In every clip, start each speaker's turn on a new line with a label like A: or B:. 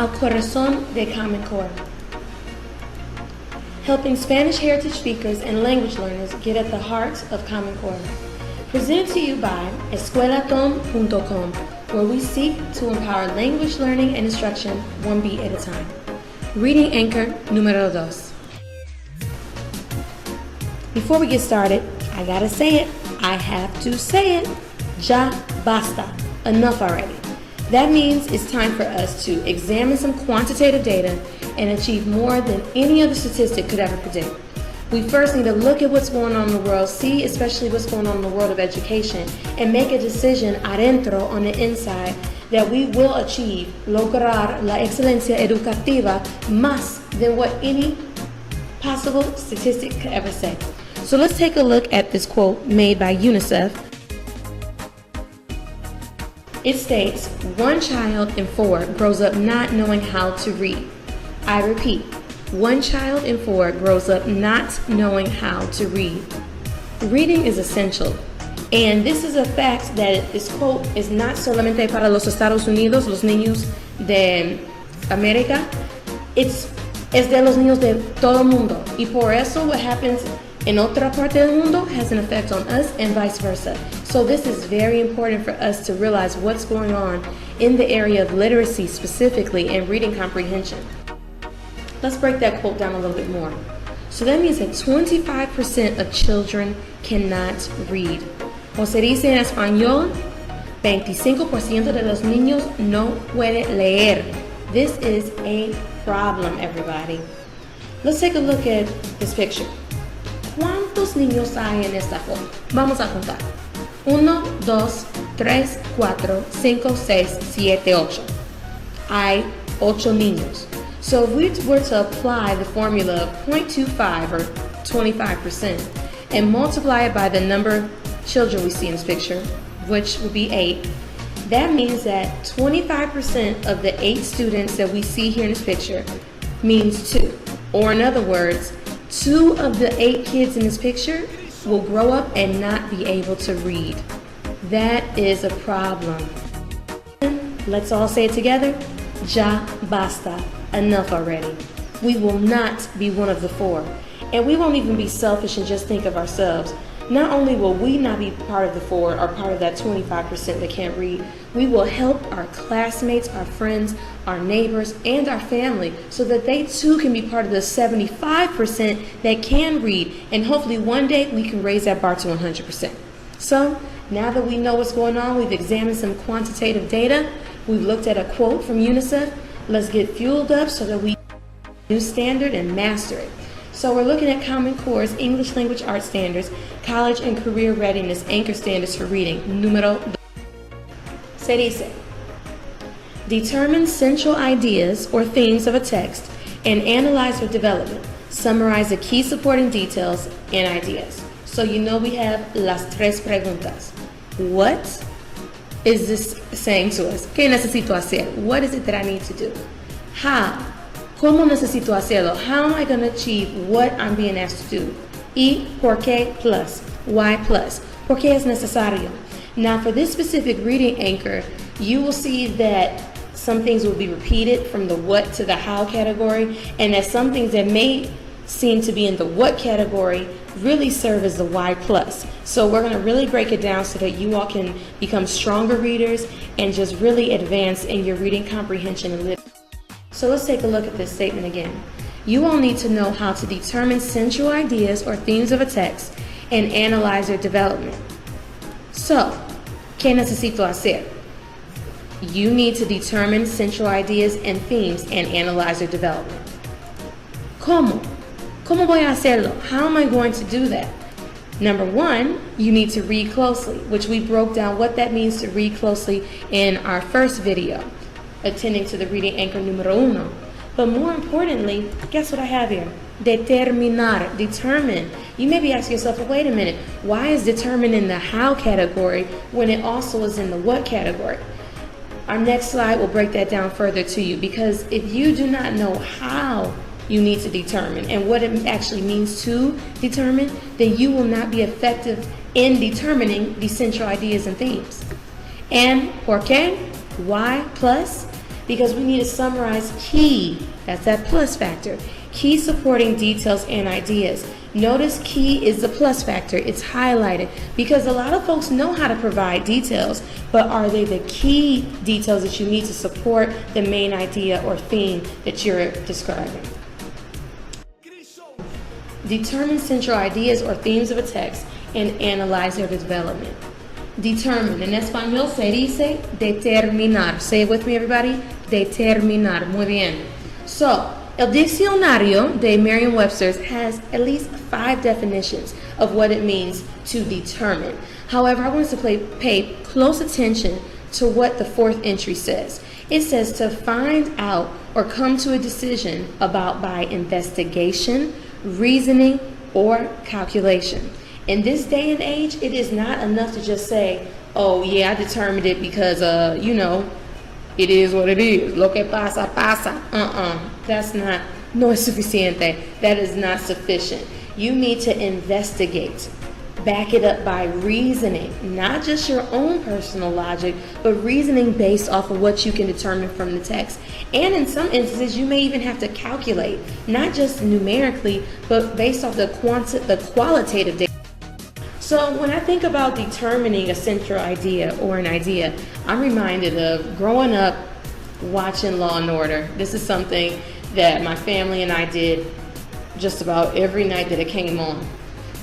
A: al corazon de Common Core. Helping Spanish heritage speakers and language learners get at the heart of Common Core. Presented to you by escuelatom.com, where we seek to empower language learning and instruction one beat at a time. Reading anchor número 2. Before we get started, I gotta say it. I have to say it. Ya basta. Enough already. That means it's time for us to examine some quantitative data and achieve more than any other statistic could ever predict. We first need to look at what's going on in the world, see especially what's going on in the world of education, and make a decision adentro, on the inside, that we will achieve, lograr la excelencia educativa más than what any possible statistic could ever say. So let's take a look at this quote made by UNICEF. It states, 1 child in 4 grows up not knowing how to read. I repeat, 1 child in 4 grows up not knowing how to read. Reading is essential, and this is a fact that this quote is not solamente para los Estados Unidos, los niños de América. Es de los niños de todo el mundo, y por eso what happens in otra parte del mundo has an effect on us and vice versa. So this is very important for us to realize what's going on in the area of literacy specifically and reading comprehension. Let's break that quote down a little bit more. So that means that 25% of children cannot read. O se dice en español, 25% de los niños no puede leer. This is a problem, everybody. Let's take a look at this picture. ¿Cuántos niños hay en esta foto? Vamos a contar. 1, 2, 3, 4, 5, 6, 7, 8. Hay 8 niños. So if we were to apply the formula of 0.25 or 25% and multiply it by the number of children we see in this picture, which would be 8, that means that 25% of the 8 students that we see here in this picture means 2. Or in other words, 2 of the 8 kids in this picture will grow up and not be able to read. That is a problem. Let's all say it together. Ya basta. Enough already. We will not be one of the 4. And we won't even be selfish and just think of ourselves. Not only will we not be part of the 4 or part of that 25% that can't read, we will help our classmates, our friends, our neighbors, and our family so that they too can be part of the 75% that can read. And hopefully one day we can raise that bar to 100%. So now that we know what's going on, we've examined some quantitative data, we've looked at a quote from UNICEF. Let's get fueled up so that we new standard and master it. So we're looking at Common Core's English Language Arts Standards, College and Career Readiness Anchor Standards for Reading, número 2. Se dice, determine central ideas or themes of a text and analyze their development. Summarize the key supporting details and ideas. So you know we have las tres preguntas. What is this saying to us? ¿Qué necesito hacer? What is it that I need to do? How? ¿Cómo necesito hacerlo? How am I going to achieve what I'm being asked to do? Y por qué plus. Why plus. ¿Por qué es necesario? Now for this specific reading anchor, you will see that some things will be repeated from the what to the how category, and that some things that may seem to be in the what category really serve as the why plus. So we're going to really break it down so that you all can become stronger readers and just really advance in your reading comprehension and literacy. So let's take a look at this statement again. You all need to know how to determine central ideas or themes of a text and analyze their development. So, ¿qué necesito hacer? You need to determine central ideas and themes and analyze their development. ¿Cómo? ¿Cómo voy a hacerlo? How am I going to do that? Number 1, you need to read closely, which we broke down what that means to read closely in our first video, attending to the reading anchor número 1. But more importantly, guess what I have here? Determinar, determine. You may be asking yourself, well, wait a minute, why is determine in the how category when it also is in the what category? Our next slide will break that down further to you, because if you do not know how you need to determine and what it actually means to determine, then you will not be effective in determining the central ideas and themes. And por qué? Why plus? because we need to summarize key, that's that plus factor, key supporting details and ideas. Notice key is the plus factor. It's highlighted because a lot of folks know how to provide details, but are they the key details that you need to support the main idea or theme that you're describing? Determine central ideas or themes of a text and analyze their development. Determine. En español se dice determinar. Say it with me, everybody. Determinar. Muy bien. So, El Diccionario de Merriam-Webster's has at least 5 definitions of what it means to determine. However, I want us to pay close attention to what the 4th entry says. It says to find out or come to a decision about by investigation, reasoning, or calculation. In this day and age, it is not enough to just say, oh yeah, I determined it because, it is what it is. Lo que pasa, pasa. That's not, no es suficiente. That is not sufficient. You need to investigate. Back it up by reasoning, not just your own personal logic, but reasoning based off of what you can determine from the text. And in some instances, you may even have to calculate, not just numerically, but based off the qualitative data. So when I think about determining a central idea or an idea, I'm reminded of growing up watching Law and Order. This is something that my family and I did just about every night that it came on.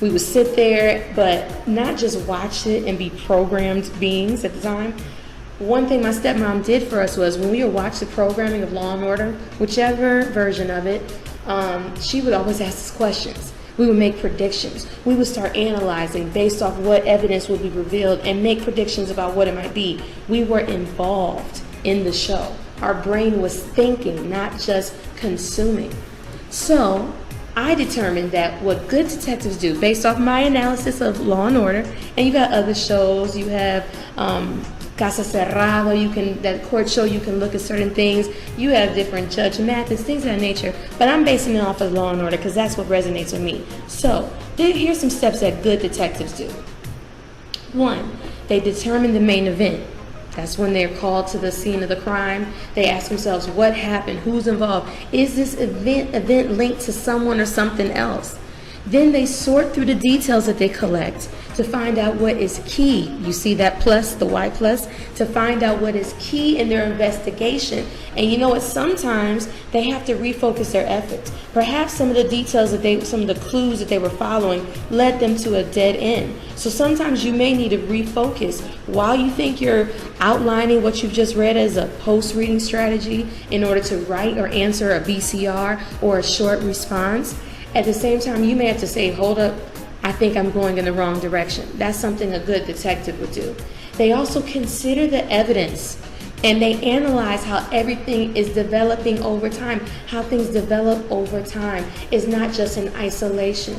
A: We would sit there, but not just watch it and be programmed beings at the time. One thing my stepmom did for us was when we would watch the programming of Law and Order, whichever version of it, she would always ask us questions. We would make predictions. We would start analyzing based off what evidence would be revealed and make predictions about what it might be. We were involved in the show. Our brain was thinking, not just consuming. So I determined that what good detectives do, based off my analysis of Law and Order, and you got other shows, you have Casa Cerrado, that court show, you can look at certain things, you have different judge methods, things of that nature, but I'm basing it off of Law and Order because that's what resonates with me. So here's some steps that good detectives do. 1, they determine the main event. That's when they're called to the scene of the crime. They ask themselves, what happened? Who's involved? Is this event linked to someone or something else? Then they sort through the details that they collect to find out what is key. You see that plus, the Y plus, to find out what is key in their investigation. And you know what? Sometimes they have to refocus their efforts. Perhaps some of the details some of the clues that they were following led them to a dead end. So sometimes you may need to refocus while you think you're outlining what you've just read as a post-reading strategy in order to write or answer a BCR or a short response. At the same time, you may have to say, hold up, I think I'm going in the wrong direction. That's something a good detective would do. They also consider the evidence and they analyze how everything is developing over time. How things develop over time is not just in isolation.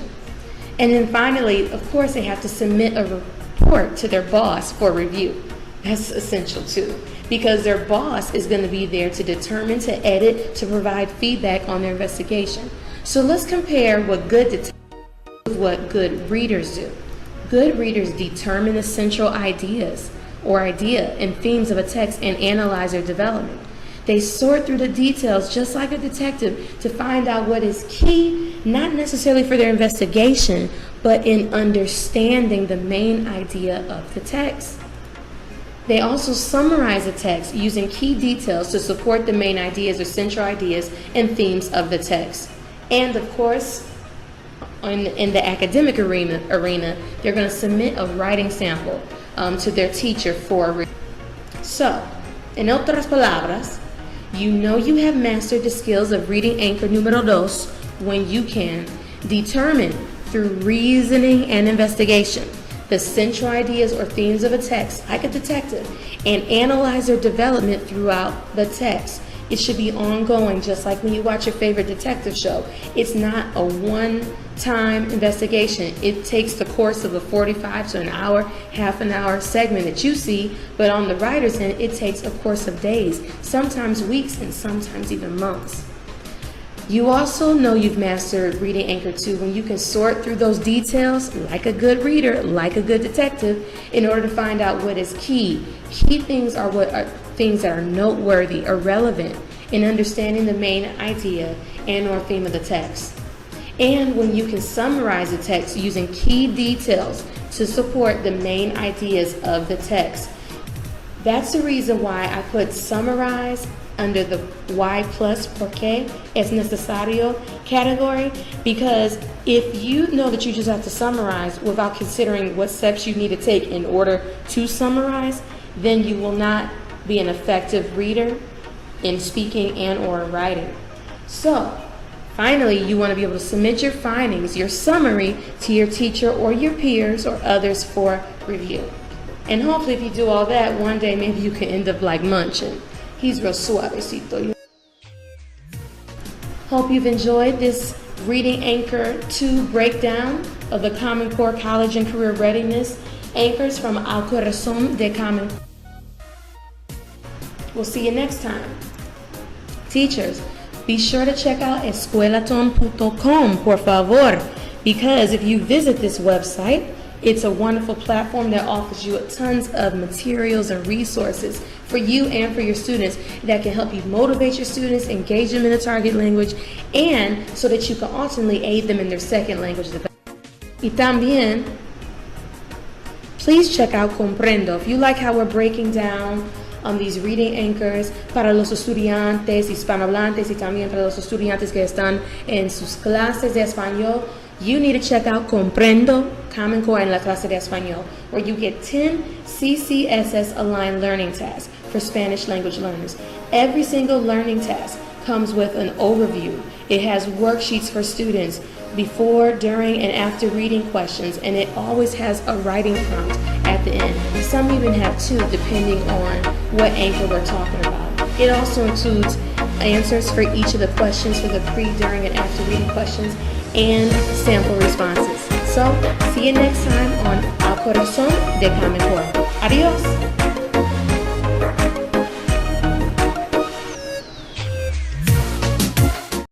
A: And then finally, of course, they have to submit a report to their boss for review. That's essential too, because their boss is going to be there to determine, to edit, to provide feedback on their investigation. So let's compare what good detectives with what good readers do. Good readers determine the central ideas or idea and themes of a text and analyze their development. They sort through the details just like a detective to find out what is key, not necessarily for their investigation, but in understanding the main idea of the text. They also summarize the text using key details to support the main ideas or central ideas and themes of the text. And of course, in the academic arena, they're going to submit a writing sample to their teacher for review. So, en otras palabras, you know you have mastered the skills of reading anchor número 2 when you can determine through reasoning and investigation the central ideas or themes of a text, like a detective, and analyze their development throughout the text. It should be ongoing, just like when you watch your favorite detective show. It's not a one-time investigation. It takes the course of a 45 to an hour, half an hour segment that you see, but on the writer's end, it takes a course of days, sometimes weeks, and sometimes even months. You also know you've mastered Reading Anchor 2 when you can sort through those details like a good reader, like a good detective, in order to find out what is key. Key things are what are things that are noteworthy or relevant in understanding the main idea and or theme of the text. And when you can summarize the text using key details to support the main ideas of the text. That's the reason why I put summarize under the why plus porque es necesario category, because if you know that you just have to summarize without considering what steps you need to take in order to summarize, then you will not be an effective reader in speaking and or writing. So, finally, you want to be able to submit your findings, your summary, to your teacher or your peers or others for review. And hopefully if you do all that, one day maybe you can end up like Munchin. He's real suavecito. Hope you've enjoyed this Reading Anchor 2 breakdown of the Common Core College and Career Readiness Anchors from Al Corazon de Common. We'll see you next time. Teachers, be sure to check out escuelaton.com, por favor, because if you visit this website, it's a wonderful platform that offers you tons of materials and resources for you and for your students that can help you motivate your students, engage them in the target language, and so that you can ultimately aid them in their second language development. Y también, please check out Comprendo. If you like how we're breaking down these reading anchors para los estudiantes hispanohablantes y también para los estudiantes que están en sus clases de español, you need to check out Comprendo, Common Core en la clase de español, where you get 10 CCSS-Aligned Learning Tasks for Spanish language learners. Every single learning task comes with an overview. It has worksheets for students before, during, and after reading questions, and it always has a writing prompt at the end. Some even have two, depending on what anchor we're talking about. It also includes answers for each of the questions for the pre, during, and after reading questions, and sample responses. So, see you next time on Al Corazon de Common Core. Adios!